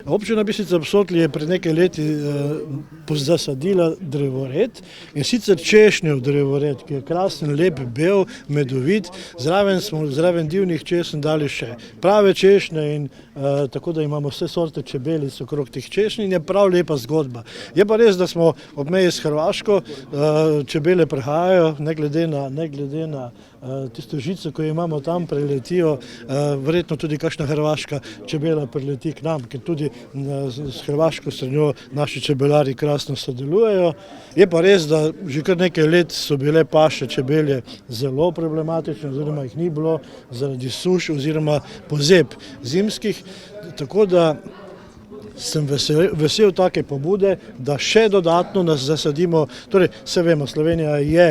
Občina Bistrica ob Sotli je pred nekaj leti zasadila drevored, in sicer češnjev drevored, ki je krasen, lep, bel, medovit. Zraven smo zraven divjih češenj dali še prave češnje, in tako da imamo vse sorte čebelic okrog teh češenj in je prav lepa zgodba. Je pa res, da smo ob meji s Hrvaško, čebele prihajajo, ne glede na tisto žico, ko imamo tam, preletijo, verjetno tudi kakšna hrvaška čebela prileti k nam, ker tudi s hrvaško stranjo naši čebelari krasno sodelujejo. Je pa res, da že kar nekaj let so bile paše čebelje zelo problematične, oziroma jih ni bilo zaradi suš oziroma pozeb zimskih, tako da sem vesel take pobude, da še dodatno nas zasadimo. Torej, vse vemo, Slovenija je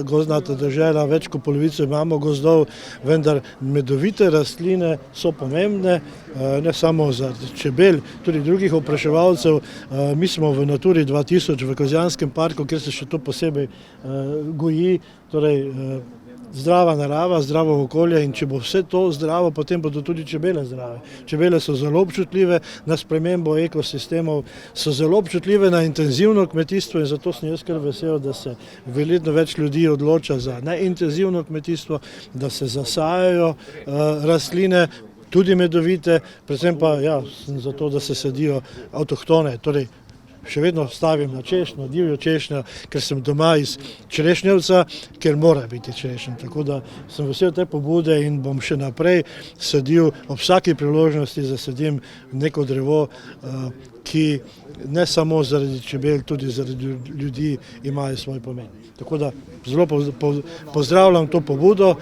gozdnata dežela, več kot polovico imamo gozdov, vendar medovite rastline so pomembne, ne samo za čebel, tudi drugih opraševalcev. Mi smo v Naturi 2000 v Kozjanskem parku, kjer se še to posebej goji, torej zdrava narava, zdravo okolje, in če bo vse to zdravo, potem bodo tudi čebele zdrave. Čebele so zelo občutljive na spremembo ekosistemov, so zelo občutljive na intenzivno kmetijstvo, in zato sem jaz kar vesel, da se veliko več ljudi odloča za neintenzivno kmetijstvo, da se zasajajo rastline, tudi medovite, predvsem pa sem za to, da se sadijo avtohtone, torej še vedno stavim na češnjo, divjo češnjo, ker sem doma iz Črešnjevca, ker mora biti češenj. Tako da sem vesel te pobude in bom še naprej sadil, ob vsaki priložnosti zasadim neko drevo, ki ne samo zaradi čebel, tudi zaradi ljudi imajo svoj pomen. Tako da zelo pozdravljam to pobudo,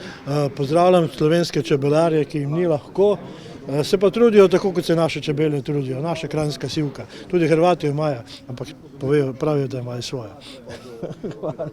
pozdravljam slovenske čebelarje, ki jim ni lahko, se pa trudijo tako, kot se naše čebele trudijo, naša kranjska sivka. Tudi Hrvati jo imajo, ampak pravijo, da imajo svojo. Hvala.